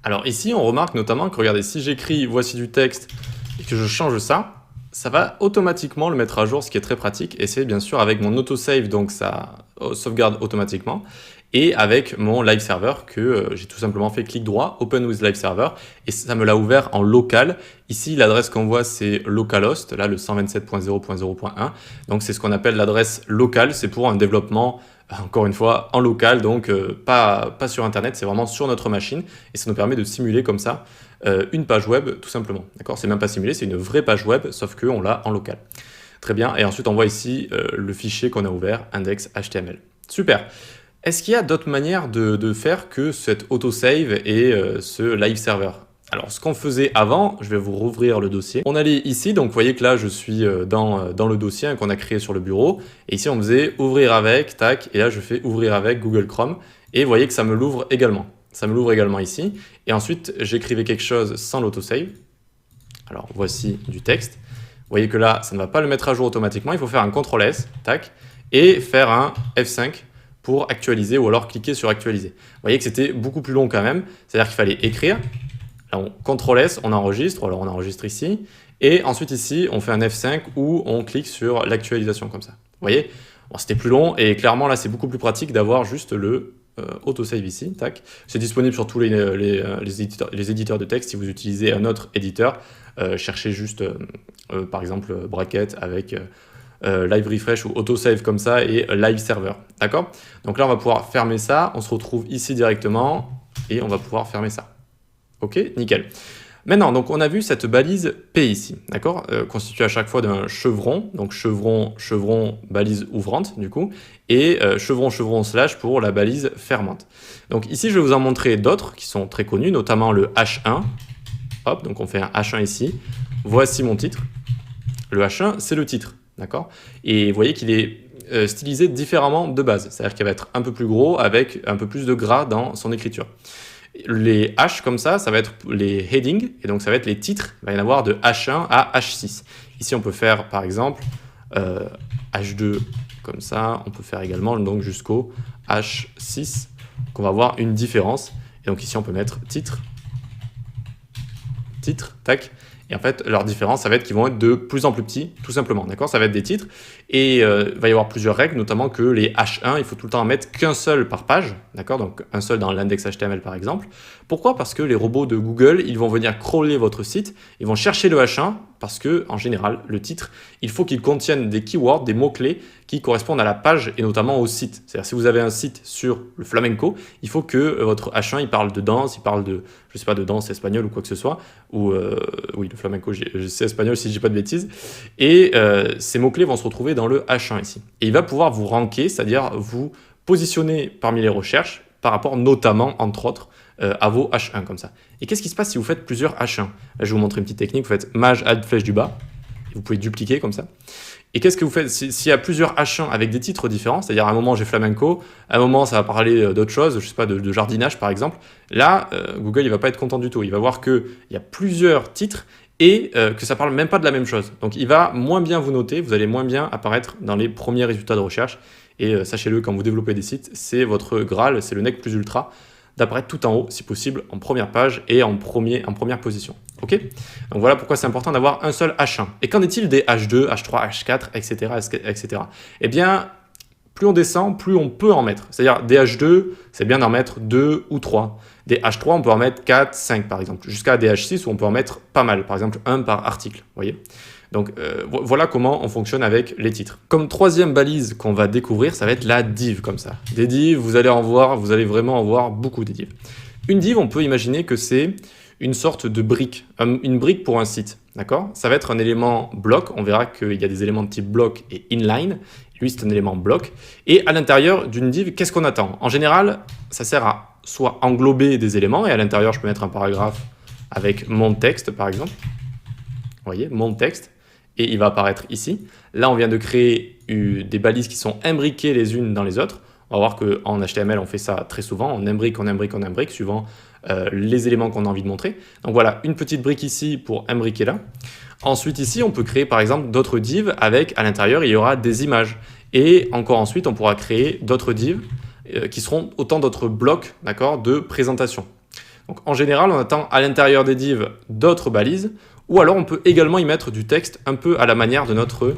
Alors ici, on remarque notamment que, regardez, si j'écris voici du texte et que je change ça, ça va automatiquement le mettre à jour, ce qui est très pratique. Et c'est bien sûr avec mon autosave, donc ça sauvegarde automatiquement. Et avec mon live server que j'ai tout simplement fait clic droit, Open with Live Server, et ça me l'a ouvert en local. Ici, l'adresse qu'on voit, c'est localhost, là le 127.0.0.1. Donc c'est ce qu'on appelle l'adresse locale, c'est pour un développement, encore une fois, en local, donc pas sur Internet, c'est vraiment sur notre machine, et ça nous permet de simuler comme ça une page web, tout simplement. D'accord, c'est même pas simulé, c'est une vraie page web, sauf qu'on l'a en local. Très bien, et ensuite on voit ici le fichier qu'on a ouvert, index.html. Super. Est-ce qu'il y a d'autres manières de faire que cet autosave et ce live server? Alors, ce qu'on faisait avant, je vais vous rouvrir le dossier. On allait ici, donc vous voyez que là, je suis dans le dossier qu'on a créé sur le bureau. Et ici, on faisait ouvrir avec, tac, et là, je fais ouvrir avec Google Chrome. Et vous voyez que ça me l'ouvre également. Ça me l'ouvre également ici. Et ensuite, j'écrivais quelque chose sans l'autosave. Alors, voici du texte. Vous voyez que là, ça ne va pas le mettre à jour automatiquement. Il faut faire un CTRL-S, tac, et faire un F5 pour actualiser ou alors cliquer sur actualiser. Vous voyez que c'était beaucoup plus long quand même, c'est-à-dire qu'il fallait écrire, là on CTRL-S, on enregistre, alors on enregistre ici, et ensuite ici on fait un F5 où on clique sur l'actualisation comme ça. Vous voyez, bon, c'était plus long et clairement là c'est beaucoup plus pratique d'avoir juste le autosave ici, tac. C'est disponible sur tous les éditeurs de texte. Si vous utilisez un autre éditeur, cherchez juste par exemple bracket avec live refresh ou autosave comme ça et live server, d'accord? Donc là on va pouvoir fermer ça, on se retrouve ici directement et on va pouvoir fermer ça. Ok, nickel. Maintenant, donc on a vu cette balise P ici, d'accord, constituée à chaque fois d'un chevron, donc chevron, chevron, balise ouvrante du coup, et chevron, chevron, slash pour la balise fermante. Donc ici, je vais vous en montrer d'autres qui sont très connus, notamment le H1. Hop, donc on fait un H1 ici. Voici mon titre. Le H1, c'est le titre, d'accord? Et vous voyez qu'il est stylisé différemment de base, c'est-à-dire qu'il va être un peu plus gros avec un peu plus de gras dans son écriture. Les H comme ça va être les headings, et donc ça va être les titres. Il va y en avoir de H1 à H6. Ici, on peut faire par exemple H2 comme ça. On peut faire également donc jusqu'au H6, qu'on va avoir une différence. Et donc ici, on peut mettre titre, titre, tac. Et en fait, leur différence, ça va être qu'ils vont être de plus en plus petits, tout simplement, d'accord? Ça va être des titres. Et il va y avoir plusieurs règles, notamment que les H1, il faut tout le temps en mettre qu'un seul par page, d'accord? Donc un seul dans l'index HTML, par exemple. Pourquoi? Parce que les robots de Google, ils vont venir crawler votre site, ils vont chercher le H1, parce que, en général, le titre, il faut qu'il contienne des keywords, des mots-clés qui correspondent à la page et notamment au site. C'est-à-dire, si vous avez un site sur le flamenco, il faut que votre H1, il parle de danse, il parle de, je sais pas, de danse espagnole ou quoi que ce soit, ou, oui, le flamenco, je sais espagnol si je dis pas de bêtises, et ces mots-clés vont se retrouver dans le H1 ici. Et il va pouvoir vous ranker, c'est-à-dire vous positionner parmi les recherches par rapport notamment, entre autres, à vos H1 comme ça. Et qu'est-ce qui se passe si vous faites plusieurs H1? Là, je vais vous montrer une petite technique. Vous faites Maj, Alt, flèche du bas. Et vous pouvez dupliquer comme ça. Et qu'est-ce que vous faites s'il y a plusieurs H1 avec des titres différents? C'est-à-dire à un moment j'ai flamenco, à un moment ça va parler d'autre chose, je sais pas, de jardinage par exemple. Là, Google il va pas être content du tout. Il va voir qu'il y a plusieurs titres et que ça parle même pas de la même chose. Donc il va moins bien vous noter, vous allez moins bien apparaître dans les premiers résultats de recherche. Et sachez-le, quand vous développez des sites, c'est votre Graal, c'est le nec plus ultra, d'apparaître tout en haut, si possible, en première page et en première position. Ok? Donc voilà pourquoi c'est important d'avoir un seul H1. Et qu'en est-il des H2, H3, H4, etc., etc. Eh bien, plus on descend, plus on peut en mettre. C'est-à-dire des H2, c'est bien d'en mettre 2 ou 3. Des H3, on peut en mettre 4, 5 par exemple. Jusqu'à des H6 où on peut en mettre pas mal. Par exemple, 1 par article. Vous voyez? Donc voilà comment on fonctionne avec les titres. Comme troisième balise qu'on va découvrir, ça va être la div comme ça. Des divs, vous allez vraiment en voir beaucoup des divs. Une div, on peut imaginer que c'est une sorte de brique, une brique pour un site, d'accord? Ça va être un élément bloc, on verra qu'il y a des éléments de type bloc et inline, lui c'est un élément bloc, et à l'intérieur d'une div, qu'est-ce qu'on attend? En général, ça sert à soit englober des éléments, et à l'intérieur je peux mettre un paragraphe avec mon texte par exemple, vous voyez, mon texte, et il va apparaître ici. Là, on vient de créer des balises qui sont imbriquées les unes dans les autres. On va voir qu'en HTML, on fait ça très souvent. On imbrique, suivant les éléments qu'on a envie de montrer. Donc voilà, une petite brique ici pour imbriquer là. Ensuite, ici, on peut créer par exemple d'autres divs avec, à l'intérieur, il y aura des images. Et encore ensuite, on pourra créer d'autres divs qui seront autant d'autres blocs, d'accord, de présentation. Donc en général, on attend à l'intérieur des divs d'autres balises, ou alors on peut également y mettre du texte un peu à la manière de notre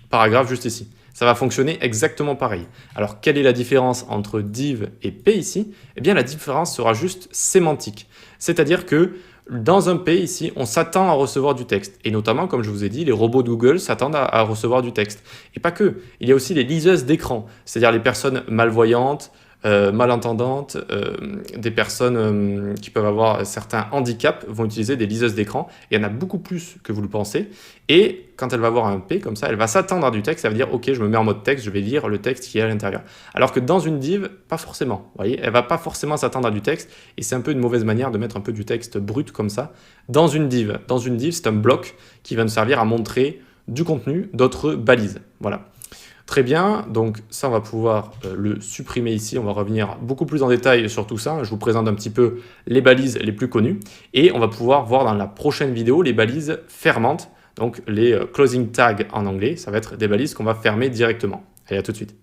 paragraphe juste ici. Ça va fonctionner exactement pareil. Alors, quelle est la différence entre div et p ici? Eh bien, la différence sera juste sémantique. C'est-à-dire que dans un p ici, on s'attend à recevoir du texte. Et notamment, comme je vous ai dit, les robots de Google s'attendent à recevoir du texte. Et pas que. Il y a aussi les liseuses d'écran, c'est-à-dire les personnes malvoyantes, malentendantes, des personnes qui peuvent avoir certains handicaps vont utiliser des liseuses d'écran. Il y en a beaucoup plus que vous le pensez. Et quand elle va voir un P comme ça, elle va s'attendre à du texte, ça veut dire « Ok, je me mets en mode texte, je vais lire le texte qui est à l'intérieur ». Alors que dans une div, pas forcément. Vous voyez, elle va pas forcément s'attendre à du texte. Et c'est un peu une mauvaise manière de mettre un peu du texte brut comme ça dans une div. Dans une div, c'est un bloc qui va nous servir à montrer du contenu, d'autres balises. Voilà. Très bien, donc ça on va pouvoir le supprimer ici, on va revenir beaucoup plus en détail sur tout ça, je vous présente un petit peu les balises les plus connues, et on va pouvoir voir dans la prochaine vidéo les balises fermantes, donc les closing tags en anglais, ça va être des balises qu'on va fermer directement. Allez, à tout de suite.